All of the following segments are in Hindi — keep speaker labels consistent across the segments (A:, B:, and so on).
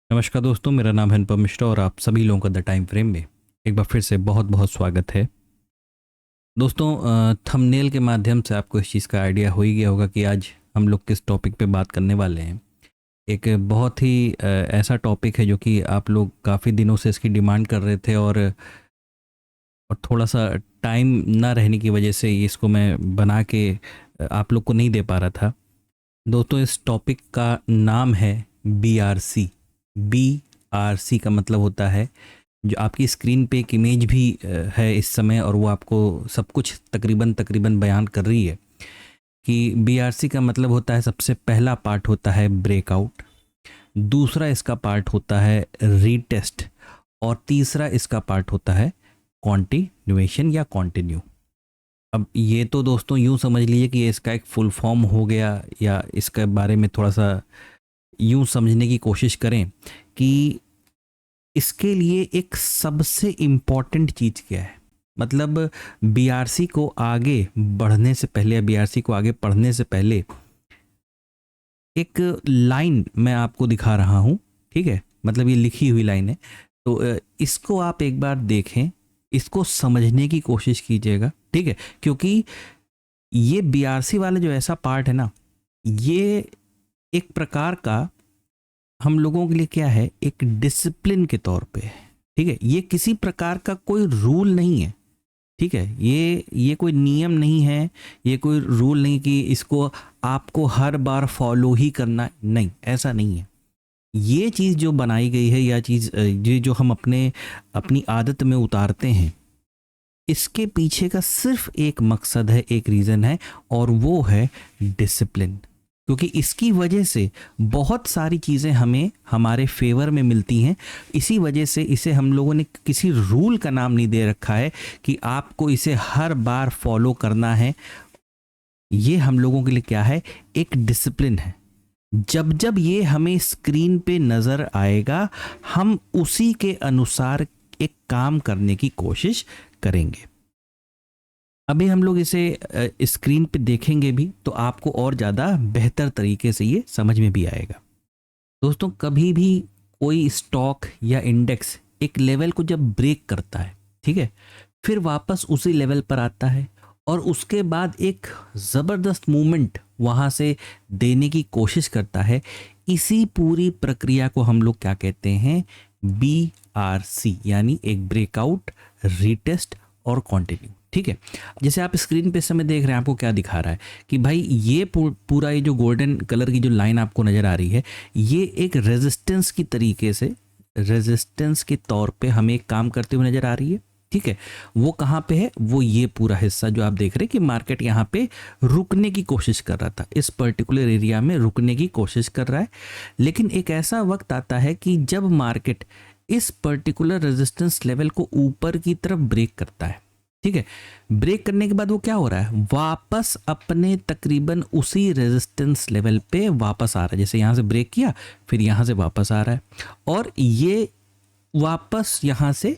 A: नमस्कार दोस्तों, मेरा नाम है अनुपम मिश्रा और आप सभी लोगों का द टाइम फ्रेम में एक बार फिर से बहुत बहुत स्वागत है। दोस्तों, थंबनेल के माध्यम से आपको इस चीज़ का आइडिया हो ही गया होगा कि आज हम लोग किस टॉपिक पे बात करने वाले हैं। एक बहुत ही ऐसा टॉपिक है जो कि आप लोग काफ़ी दिनों से इसकी डिमांड कर रहे थे और थोड़ा सा टाइम ना रहने की वजह से इसको मैं बना के आप लोग को नहीं दे पा रहा था। दोस्तों, इस टॉपिक का नाम है BRC। BRC का मतलब होता है, जो आपकी स्क्रीन पे एक इमेज भी है इस समय और वो आपको सब कुछ तकरीबन तकरीबन बयान कर रही है कि BRC का मतलब होता है, सबसे पहला पार्ट होता है ब्रेकआउट, दूसरा इसका पार्ट होता है रीटेस्ट और तीसरा इसका पार्ट होता है कॉन्टिन्यूएशन या कॉन्टिन्यू। अब ये तो दोस्तों यूँ समझ लीजिए कि ये इसका एक फुल फॉर्म हो गया, या इसके बारे में थोड़ा सा यूँ समझने की कोशिश करें कि इसके लिए एक सबसे इम्पॉर्टेंट चीज़ क्या है। मतलब BRC को आगे बढ़ने से पहले या BRC को आगे पढ़ने से पहले एक लाइन मैं आपको दिखा रहा हूँ, ठीक है। मतलब ये लिखी हुई लाइन है, तो इसको आप एक बार देखें, इसको समझने की कोशिश कीजिएगा, ठीक है। क्योंकि ये BRC वाला जो ऐसा पार्ट है ना, ये एक प्रकार का हम लोगों के लिए क्या है, एक डिसिप्लिन के तौर पे है, ठीक है। ये किसी प्रकार का कोई रूल नहीं है, ठीक है। ये कोई नियम नहीं है, ये कोई रूल नहीं कि इसको आपको हर बार फॉलो ही करना है, नहीं, ऐसा नहीं है। ये चीज़ जो बनाई गई है, या चीज़ ये जो हम अपनी आदत में उतारते हैं, इसके पीछे का सिर्फ एक मकसद है, एक रीज़न है, और वो है डिसिप्लिन। क्योंकि इसकी वजह से बहुत सारी चीज़ें हमें हमारे फेवर में मिलती हैं। इसी वजह से इसे हम लोगों ने किसी रूल का नाम नहीं दे रखा है कि आपको इसे हर बार फॉलो करना है। ये हम लोगों के लिए क्या है, एक डिसिप्लिन है। जब जब ये हमें स्क्रीन पे नज़र आएगा, हम उसी के अनुसार एक काम करने की कोशिश करेंगे। अभी हम लोग इसे स्क्रीन पे देखेंगे भी तो आपको और ज़्यादा बेहतर तरीके से ये समझ में भी आएगा। दोस्तों, कभी भी कोई स्टॉक या इंडेक्स एक लेवल को जब ब्रेक करता है, ठीक है, फिर वापस उसी लेवल पर आता है और उसके बाद एक ज़बरदस्त मूवमेंट वहाँ से देने की कोशिश करता है। इसी पूरी प्रक्रिया को हम लोग क्या कहते हैं, BRC, यानी एक ब्रेकआउट, रीटेस्ट और कंटिन्यू, ठीक है। जैसे आप स्क्रीन पे इस समय देख रहे हैं, आपको क्या दिखा रहा है कि भाई ये पूरा ये जो गोल्डन कलर की जो लाइन आपको नज़र आ रही है, ये एक रेजिस्टेंस की तरीके से, रेजिस्टेंस के तौर पे हमें एक काम करते हुए नज़र आ रही है, ठीक है। वो कहाँ पे है, वो ये पूरा हिस्सा जो आप देख रहे हैं कि मार्केट यहाँ पे रुकने की कोशिश कर रहा था, इस पर्टिकुलर एरिया में रुकने की कोशिश कर रहा है। लेकिन एक ऐसा वक्त आता है कि जब मार्केट इस पर्टिकुलर रेजिस्टेंस लेवल को ऊपर की तरफ ब्रेक करता है, ठीक है। ब्रेक करने के बाद वो क्या हो रहा है, वापस अपने तकरीबन उसी रेजिस्टेंस लेवल पे वापस आ रहा है। जैसे यहाँ से ब्रेक किया, फिर यहाँ से वापस आ रहा है, और ये वापस यहाँ से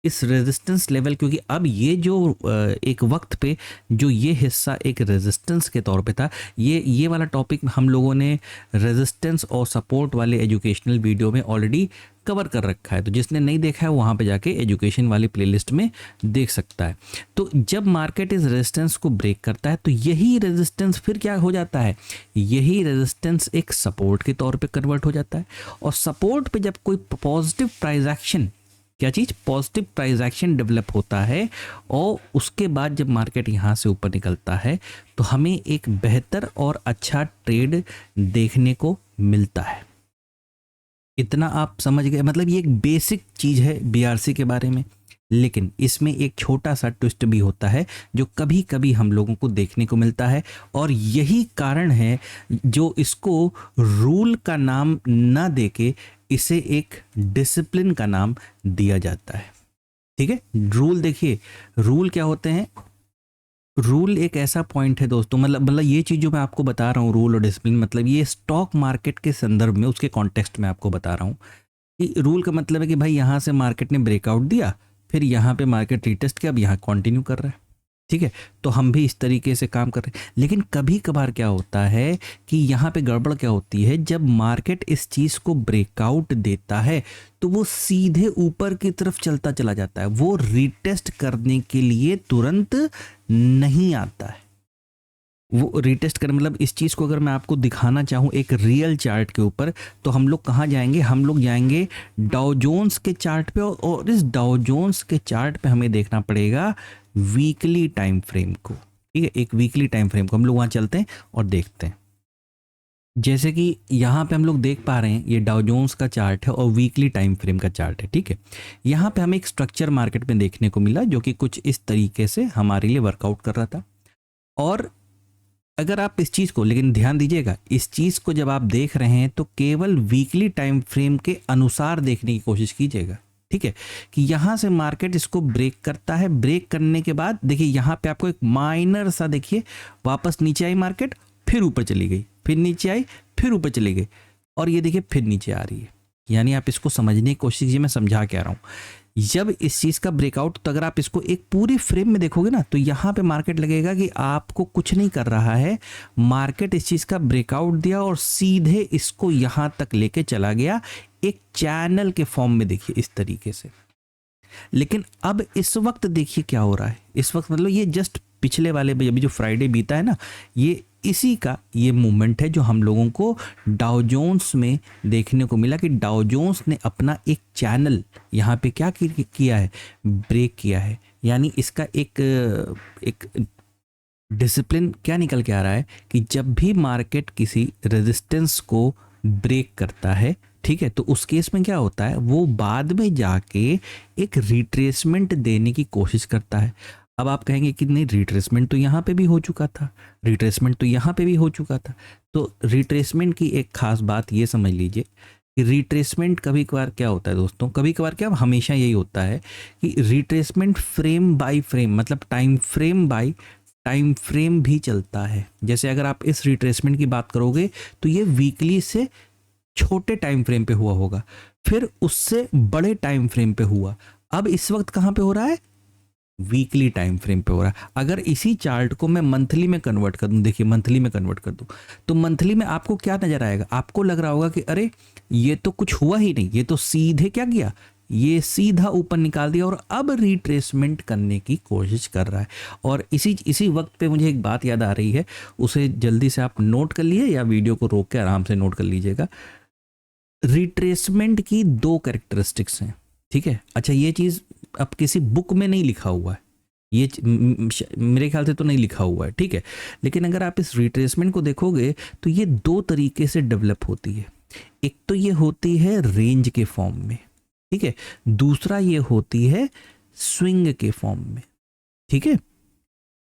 A: इस रेजिस्टेंस लेवल, क्योंकि अब ये जो एक वक्त पे जो ये हिस्सा एक रेजिस्टेंस के तौर पे था, ये वाला टॉपिक हम लोगों ने रेजिस्टेंस और सपोर्ट वाले एजुकेशनल वीडियो में ऑलरेडी कवर कर रखा है। तो जिसने नहीं देखा है वहाँ पे जाके एजुकेशन वाली प्लेलिस्ट में देख सकता है। तो जब मार्केट इस रेजिस्टेंस को ब्रेक करता है तो यही रेजिस्टेंस फिर क्या हो जाता है, यही रेजिस्टेंस एक सपोर्ट के तौर पे कन्वर्ट हो जाता है। और सपोर्ट पे जब कोई पॉजिटिव प्राइस एक्शन, क्या चीज़, पॉजिटिव प्राइस एक्शन डेवलप होता है, और उसके बाद जब मार्केट यहाँ से ऊपर निकलता है तो हमें एक बेहतर और अच्छा ट्रेड देखने को मिलता है। इतना आप समझ गए। मतलब ये एक बेसिक चीज़ है BRC के बारे में, लेकिन इसमें एक छोटा सा ट्विस्ट भी होता है जो कभी कभी हम लोगों को देखने को मिलता है, और यही कारण है जो इसको रूल का नाम ना देके इसे एक डिसिप्लिन का नाम दिया जाता है, ठीक है। रूल देखिए, रूल क्या होते हैं, रूल एक ऐसा पॉइंट है दोस्तों, मतलब ये चीज़ जो मैं आपको बता रहा हूँ, रूल और डिसिप्लिन, मतलब ये स्टॉक मार्केट के संदर्भ में, उसके कॉन्टेक्स्ट में आपको बता रहा हूँ कि रूल का मतलब है कि भाई यहाँ से मार्केट ने ब्रेकआउट दिया, फिर यहाँ पे मार्केट रिटेस्ट किया, अब यहाँ कंटिन्यू कर रहा है, ठीक है, तो हम भी इस तरीके से काम कर रहे हैं। लेकिन कभी कभार क्या होता है कि यहाँ पे गड़बड़ क्या होती है, जब मार्केट इस चीज़ को ब्रेकआउट देता है तो वो सीधे ऊपर की तरफ चलता चला जाता है, वो रीटेस्ट करने के लिए तुरंत नहीं आता है। वो रीटेस्ट कर मतलब इस चीज़ को अगर मैं आपको दिखाना चाहूँ एक रियल चार्ट के ऊपर, तो हम लोग कहाँ जाएंगे, हम लोग जाएंगे डाउ जोन्स के चार्ट पे, और इस डाउ जोन्स के चार्ट पे हमें देखना पड़ेगा वीकली टाइम फ्रेम को। ठीक है, एक वीकली टाइम फ्रेम को हम लोग वहाँ चलते हैं और देखते हैं। जैसे कि यहाँ पे हम लोग देख पा रहे हैं ये डाउ जोन्स का चार्ट है और वीकली टाइम फ्रेम का चार्ट है। ठीक है, यहाँ पे हमें एक स्ट्रक्चर मार्केट में देखने को मिला जो कि कुछ इस तरीके से हमारे लिए वर्कआउट कर रहा था। और अगर आप इस चीज़ को, लेकिन ध्यान दीजिएगा, इस चीज़ को जब आप देख रहे हैं तो केवल वीकली टाइम फ्रेम के अनुसार देखने की कोशिश कीजिएगा। ठीक है, कि यहाँ से मार्केट इसको ब्रेक करता है, ब्रेक करने के बाद देखिए यहाँ पे आपको एक माइनर सा, देखिए वापस नीचे आई मार्केट, फिर ऊपर चली गई, फिर नीचे आई, फिर ऊपर चली गई, और ये देखिए फिर नीचे आ रही है। यानी आप इसको समझने की कोशिश कीजिए, मैं समझा क्या रहा हूँ। जब इस चीज़ का ब्रेकआउट, तो अगर आप इसको एक पूरी फ्रेम में देखोगे ना, तो यहाँ पे मार्केट लगेगा कि आपको कुछ नहीं कर रहा है, मार्केट इस चीज़ का ब्रेकआउट दिया और सीधे इसको यहाँ तक लेके चला गया एक चैनल के फॉर्म में, देखिए इस तरीके से। लेकिन अब इस वक्त देखिए क्या हो रहा है, इस वक्त मतलब ये जस्ट पिछले वाले अभी जो फ्राइडे बीता है ना, ये इसी का ये मूवमेंट है जो हम लोगों को डाउ जोन्स में देखने को मिला कि डाउ जोन्स ने अपना एक चैनल यहाँ पे क्या किया है, ब्रेक किया है। यानी इसका एक डिसिप्लिन क्या निकल के आ रहा है कि जब भी मार्केट किसी रेजिस्टेंस को ब्रेक करता है, ठीक है, तो उस केस में क्या होता है, वो बाद में जाके एक रिट्रेसमेंट देने की कोशिश करता है। अब आप कहेंगे कि नहीं, रिट्रेसमेंट तो यहाँ पे भी हो चुका था, रिट्रेसमेंट तो यहाँ पे भी हो चुका था। तो रिट्रेसमेंट की एक खास बात ये समझ लीजिए कि रिट्रेसमेंट कभी कभार क्या होता है दोस्तों, कभी कभार क्या, हमेशा यही होता है कि रिट्रेसमेंट फ्रेम बाय फ्रेम, मतलब time frame by time frame भी चलता है। जैसे अगर आप इस रिट्रेसमेंट की बात करोगे तो ये वीकली से छोटे टाइम फ्रेम पे हुआ होगा, फिर उससे बड़े टाइम फ्रेम पे हुआ, अब इस वक्त कहाँ पे हो रहा है, वीकली टाइम फ्रेम पे हो रहा है। अगर इसी चार्ट को मैं मंथली में कन्वर्ट कर दूं, देखिए मंथली में कन्वर्ट कर दूं, तो मंथली में आपको क्या नजर आएगा, आपको लग रहा होगा कि अरे ये तो कुछ हुआ ही नहीं, ये तो सीधे क्या किया, ये सीधा ऊपर निकाल दिया और अब रिट्रेसमेंट करने की कोशिश कर रहा है। और इसी वक्त पे मुझे एक बात याद आ रही है, उसे जल्दी से आप नोट कर लिए या वीडियो को रोक के आराम से नोट कर लीजिएगा। रिट्रेसमेंट की दो कैरेक्टरिस्टिक्स हैं, ठीक है। अच्छा, ये चीज़ अब किसी बुक में नहीं लिखा हुआ है, ये मेरे ख्याल से तो नहीं लिखा हुआ है, ठीक है। लेकिन अगर आप इस रिट्रेसमेंट को देखोगे तो ये दो तरीके से डेवलप होती है। एक तो ये होती है रेंज के फॉर्म में, ठीक है, दूसरा ये होती है स्विंग के फॉर्म में, ठीक है।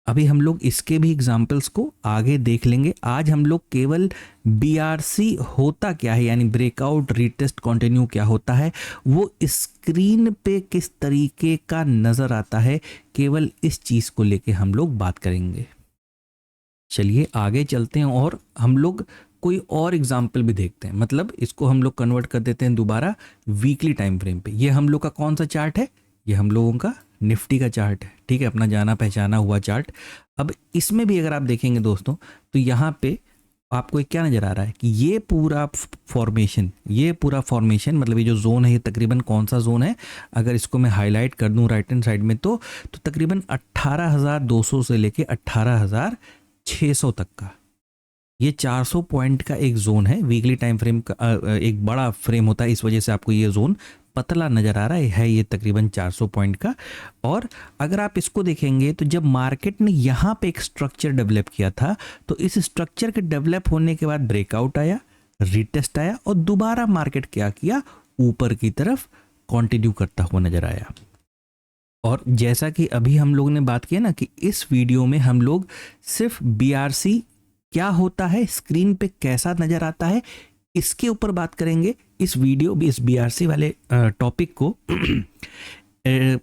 A: अभी हम लोग इसके भी एग्जाम्पल्स को आगे देख लेंगे। आज हम लोग केवल बीआरसी होता क्या है, यानी ब्रेकआउट रीटेस्ट कंटिन्यू क्या होता है, वो स्क्रीन पे किस तरीके का नजर आता है, केवल इस चीज को लेके हम लोग बात करेंगे। चलिए आगे चलते हैं और हम लोग कोई और एग्जाम्पल भी देखते हैं। मतलब इसको हम लोग कन्वर्ट कर देते हैं दोबारा वीकली टाइम फ्रेम पे। ये हम लोग का कौन सा चार्ट है, ये हम लोगों का निफ्टी का चार्ट है, ठीक है, अपना जाना पहचाना हुआ चार्ट। अब इसमें भी अगर आप देखेंगे दोस्तों, तो यहाँ पे आपको एक क्या नज़र आ रहा है कि ये पूरा फॉर्मेशन मतलब ये जो जोन है, ये तकरीबन कौन सा जोन है, अगर इसको मैं हाईलाइट कर दूं राइट हैंड साइड में, तो तकरीबन 18,200 से लेके 18,600 तक का ये 400 पॉइंट का एक जोन है। वीकली टाइम फ्रेम का एक बड़ा फ्रेम होता है, इस वजह से आपको ये जोन पतला नजर आ रहा है ये तकरीबन 400 पॉइंट का। और अगर आप इसको देखेंगे तो जब मार्केट ने यहाँ पे एक स्ट्रक्चर डेवलप किया था, तो इस स्ट्रक्चर के डेवलप होने के बाद ब्रेकआउट आया, रिटेस्ट आया और दोबारा मार्केट क्या किया, ऊपर की तरफ कंटिन्यू करता हुआ नजर आया। और जैसा कि अभी हम लोग ने बात किया ना कि इस वीडियो में हम लोग सिर्फ बीआरसी क्या होता है, स्क्रीन पे कैसा नजर आता है, इसके ऊपर बात करेंगे। इस बीआरसी वाले टॉपिक को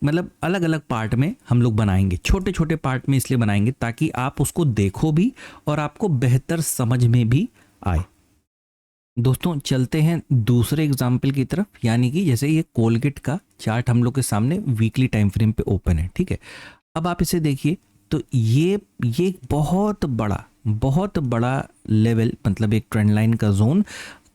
A: मतलब अलग अलग पार्ट में हम लोग बनाएंगे, छोटे छोटे पार्ट में इसलिए बनाएंगे ताकि आप उसको देखो भी और आपको बेहतर समझ में भी आए। दोस्तों चलते हैं दूसरे एग्जाम्पल की तरफ, यानी कि जैसे ये कोलगेट का चार्ट हम लोग के सामने वीकली टाइम फ्रेम पे ओपन है, ठीक है। अब आप इसे देखिए तो ये एक बहुत बड़ा लेवल, मतलब एक ट्रेंड लाइन का जोन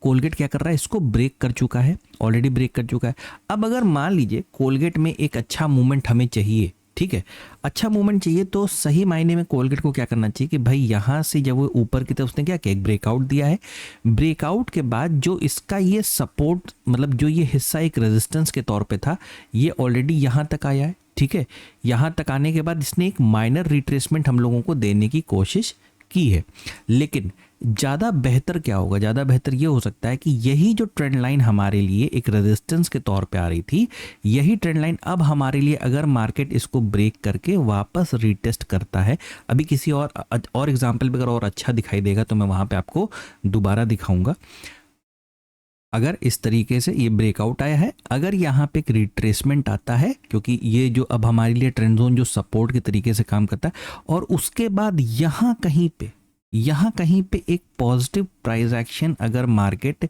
A: कोलगेट क्या कर रहा है, इसको ब्रेक कर चुका है, ऑलरेडी ब्रेक कर चुका है। अब अगर मान लीजिए कोलगेट में एक अच्छा मूवमेंट हमें चाहिए, ठीक है, अच्छा मूवमेंट चाहिए, तो सही मायने में कोलगेट को क्या करना चाहिए कि भाई यहाँ से जब वो ऊपर की तरफ उसने क्या किया, एक ब्रेकआउट दिया है। ब्रेकआउट के बाद जो इसका ये सपोर्ट, मतलब जो ये हिस्सा एक रेजिस्टेंस के तौर पे था, ये ऑलरेडी यहाँ तक आया है, ठीक है। यहाँ तक आने के बाद इसने एक माइनर रिट्रेसमेंट हम लोगों को देने की कोशिश की है। लेकिन ज़्यादा बेहतर क्या होगा, ज़्यादा बेहतर ये हो सकता है कि यही जो ट्रेंड लाइन हमारे लिए एक रेजिस्टेंस के तौर पे आ रही थी, यही ट्रेंड लाइन अब हमारे लिए अगर मार्केट इसको ब्रेक करके वापस रीटेस्ट करता है, अभी किसी और एग्जांपल पे अगर और अच्छा दिखाई देगा तो मैं वहाँ पे आपको दोबारा दिखाऊंगा। अगर इस तरीके से ये ब्रेकआउट आया है, अगर यहाँ पे एक रिट्रेसमेंट आता है, क्योंकि ये जो अब हमारे लिए ट्रेंड जोन जो सपोर्ट के तरीके से काम करता है, और उसके बाद यहाँ कहीं पे एक पॉजिटिव प्राइस एक्शन अगर मार्केट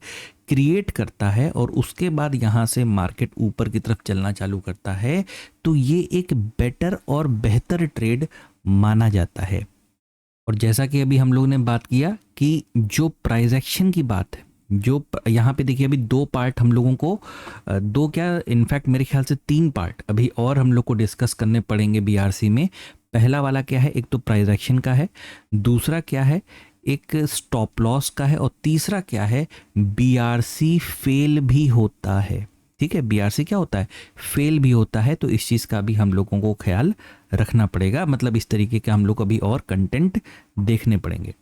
A: क्रिएट करता है और उसके बाद यहाँ से मार्केट ऊपर की तरफ चलना चालू करता है, तो ये एक बेटर और बेहतर ट्रेड माना जाता है। और जैसा कि अभी हम लोगों ने बात किया कि जो प्राइस एक्शन की बात है, जो यहाँ पे देखिए अभी दो पार्ट हम लोगों को, दो क्या इनफैक्ट मेरे ख्याल से 3 पार्ट अभी और हम लोग को डिस्कस करने पड़ेंगे बीआरसी में। पहला वाला क्या है, एक तो प्राइस एक्शन का है, दूसरा क्या है एक स्टॉप लॉस का है, और तीसरा क्या है बीआरसी फेल भी होता है, ठीक है। बीआरसी क्या होता है, फेल भी होता है, तो इस चीज़ का भी हम लोगों को ख्याल रखना पड़ेगा। मतलब इस तरीके के हम लोग को अभी और कंटेंट देखने पड़ेंगे।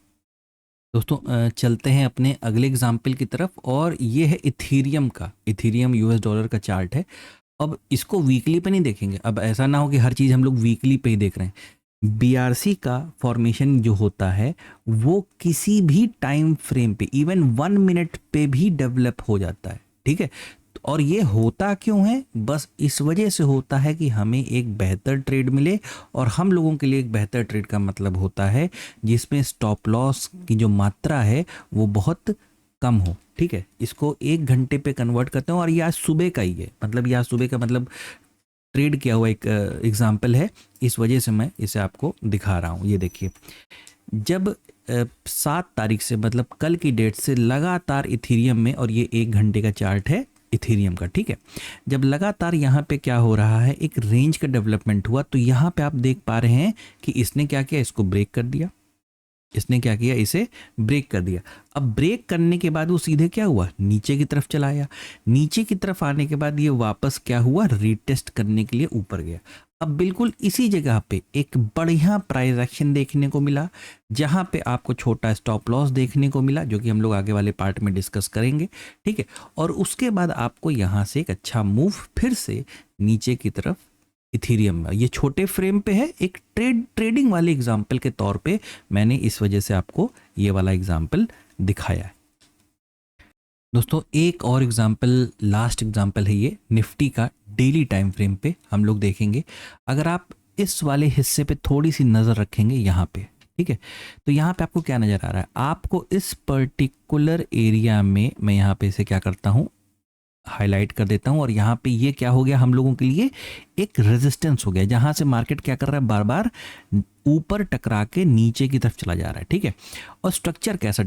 A: दोस्तों चलते हैं अपने अगले एग्जाम्पल की तरफ, और ये है इथीरियम का, इथीरियम यूएस डॉलर का चार्ट है। अब इसको वीकली पे नहीं देखेंगे, अब ऐसा ना हो कि हर चीज़ हम लोग वीकली पे ही देख रहे हैं। बीआरसी का फॉर्मेशन जो होता है वो किसी भी टाइम फ्रेम पे, इवन 1 मिनट पे भी डेवलप हो जाता है, ठीक है। और ये होता क्यों है, बस इस वजह से होता है कि हमें एक बेहतर ट्रेड मिले, और हम लोगों के लिए एक बेहतर ट्रेड का मतलब होता है जिसमें स्टॉप लॉस की जो मात्रा है वो बहुत कम हो, ठीक है। इसको 1 घंटे पे कन्वर्ट करते हैं, और ये आज सुबह का ही है, मतलब ये आज सुबह का मतलब ट्रेड किया हुआ एक एग्जाम्पल है, इस वजह से मैं इसे आपको दिखा रहा हूँ। ये देखिए, जब 7 तारीख से मतलब कल की डेट से लगातार इथीरियम में, और ये 1 घंटे का चार्ट है इथीरियम का, ठीक है, जब लगातार यहाँ पे क्या हो रहा है, एक रेंज का डेवलपमेंट हुआ, तो यहाँ पे आप देख पा रहे हैं कि इसने क्या किया, इसको ब्रेक कर दिया, इसने क्या किया, इसे ब्रेक कर दिया। अब ब्रेक करने के बाद वो सीधे क्या हुआ, नीचे की तरफ चला आया। नीचे की तरफ आने के बाद ये वापस क्या हुआ, रीटेस्ट करने के लिए ऊपर गया। अब बिल्कुल इसी जगह पे एक बढ़िया प्राइस एक्शन देखने को मिला, जहां पे आपको छोटा स्टॉप लॉस देखने को मिला, जो कि हम लोग आगे वाले पार्ट में डिस्कस करेंगे, ठीक है। और उसके बाद आपको यहाँ से एक अच्छा मूव फिर से नीचे की तरफ इथीरियम में, ये छोटे फ्रेम पे है, एक ट्रेडिंग वाले एग्जाम्पल के तौर पे मैंने इस वजह से आपको ये वाला एग्जाम्पल दिखाया है। दोस्तों एक और एग्जाम्पल, लास्ट एग्जाम्पल है ये निफ्टी का, डेली टाइम फ्रेम पे हम लोग देखेंगे। अगर आप इस वाले हिस्से पे थोड़ी सी नज़र रखेंगे यहाँ पे, ठीक है, तो यहाँ पे आपको क्या नज़र आ रहा है, आपको इस पर्टिकुलर एरिया में, मैं यहाँ पे इसे क्या करता हूँ, हाईलाइट कर देता हूं, और यहाँ पे ये क्या हो गया, हम लोगों के लिए एक रेजिस्टेंस हो गया, जहां से मार्केट क्या कर रहा है, बार बार ऊपर टकरा के नीचे की तरफ चला जा रहा है, ठीक है। और स्ट्रक्चर कैसा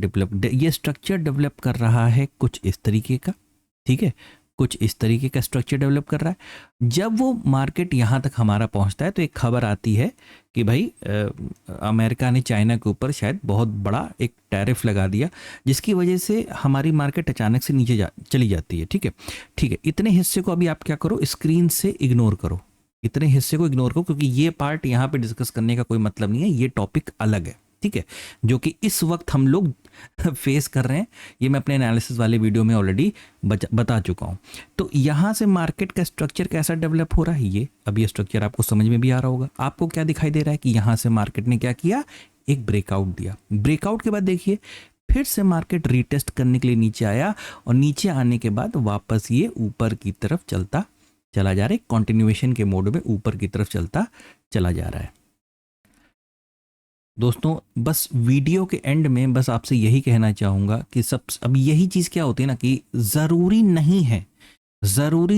A: ये स्ट्रक्चर डेवलप कर रहा है कुछ इस तरीके का, ठीक है, कुछ इस तरीके का स्ट्रक्चर डेवलप कर रहा है। जब वो मार्केट यहाँ तक हमारा पहुँचता है तो एक खबर आती है कि भाई अमेरिका ने चाइना के ऊपर शायद बहुत बड़ा एक टैरिफ लगा दिया, जिसकी वजह से हमारी मार्केट अचानक से नीचे चली जाती है, ठीक है। ठीक है, इतने हिस्से को अभी आप क्या करो, स्क्रीन से इग्नोर करो, इतने हिस्से को इग्नोर करो, क्योंकि ये पार्ट यहाँ पे डिस्कस करने का कोई मतलब नहीं है, ये टॉपिक अलग है, ठीक है, जो कि इस वक्त हम लोग फेस कर रहे हैं। ये मैं अपने एनालिसिस वाले वीडियो में ऑलरेडी बता चुका हूँ। तो यहाँ से मार्केट का स्ट्रक्चर कैसा डेवलप हो रहा है, ये अब ये स्ट्रक्चर आपको समझ में भी आ रहा होगा। आपको क्या दिखाई दे रहा है कि यहाँ से मार्केट ने क्या किया, एक ब्रेकआउट दिया। ब्रेकआउट के बाद देखिए फिर से मार्केट रीटेस्ट करने के लिए नीचे आया, और नीचे आने के बाद वापस ये ऊपर की तरफ चलता चला जा रहा है, कॉन्टिन्यूएशन के मोड में ऊपर की तरफ चलता चला जा रहा है। दोस्तों बस वीडियो के एंड में बस आपसे यही कहना चाहूँगा कि अब यही चीज़ क्या होती है ना, कि ज़रूरी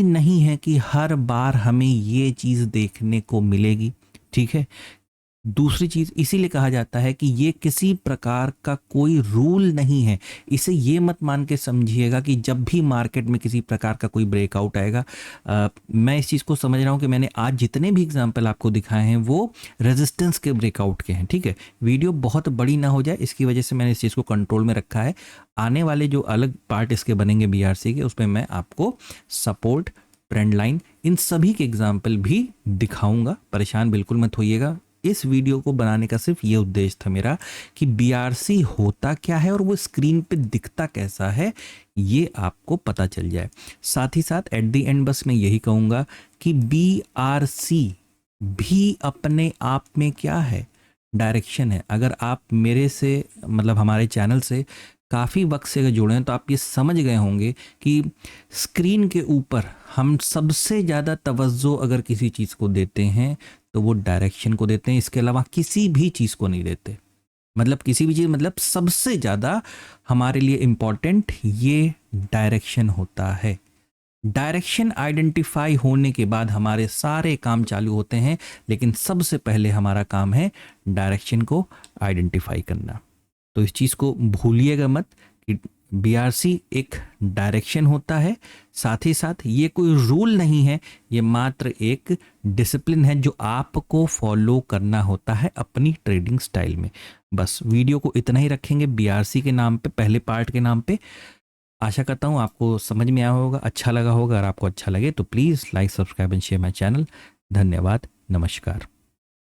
A: नहीं है कि हर बार हमें ये चीज़ देखने को मिलेगी, ठीक है। दूसरी चीज़ इसीलिए कहा जाता है कि ये किसी प्रकार का कोई रूल नहीं है। इसे ये मत मान के समझिएगा कि जब भी मार्केट में किसी प्रकार का कोई ब्रेकआउट आएगा, मैं इस चीज़ को समझ रहा हूँ कि मैंने आज जितने भी एग्जांपल आपको दिखाए हैं वो रेजिस्टेंस के ब्रेकआउट के हैं, ठीक है। वीडियो बहुत बड़ी ना हो जाए, इसकी वजह से मैंने इस चीज़ को कंट्रोल में रखा है। आने वाले जो अलग पार्ट इसके बनेंगे BRC के, उसमें मैं आपको सपोर्ट, ट्रेंड लाइन, इन सभी के एग्जाम्पल भी दिखाऊंगा। परेशान बिल्कुल मत होइएगा। इस वीडियो को बनाने का सिर्फ ये उद्देश्य था मेरा कि BRC होता क्या है और वो स्क्रीन पे दिखता कैसा है, ये आपको पता चल जाए। साथ ही साथ एट द एंड बस मैं यही कहूँगा कि BRC भी अपने आप में क्या है, डायरेक्शन है। अगर आप मेरे से मतलब हमारे चैनल से काफ़ी वक्त से अगर जुड़े हैं तो आप ये समझ गए होंगे कि स्क्रीन के ऊपर हम सबसे ज़्यादा तवज्जो अगर किसी चीज़ को देते हैं तो वो डायरेक्शन को देते हैं। इसके अलावा किसी भी चीज़ को नहीं देते। मतलब किसी भी चीज़, मतलब सबसे ज़्यादा हमारे लिए इम्पॉर्टेंट ये डायरेक्शन होता है। डायरेक्शन आइडेंटिफाई होने के बाद हमारे सारे काम चालू होते हैं, लेकिन सबसे पहले हमारा काम है डायरेक्शन को आइडेंटिफाई करना। तो इस चीज़ को भूलिएगा मत कि BRC एक डायरेक्शन होता है, साथ ही साथ ये कोई रूल नहीं है, ये मात्र एक डिसिप्लिन है जो आपको फॉलो करना होता है अपनी ट्रेडिंग स्टाइल में। बस वीडियो को इतना ही रखेंगे BRC के नाम पे, पहले पार्ट के नाम पे। आशा करता हूँ आपको समझ में आया होगा, अच्छा लगा होगा। अगर आपको अच्छा लगे तो please like, subscribe and share my channel. धन्यवाद, नमस्कार।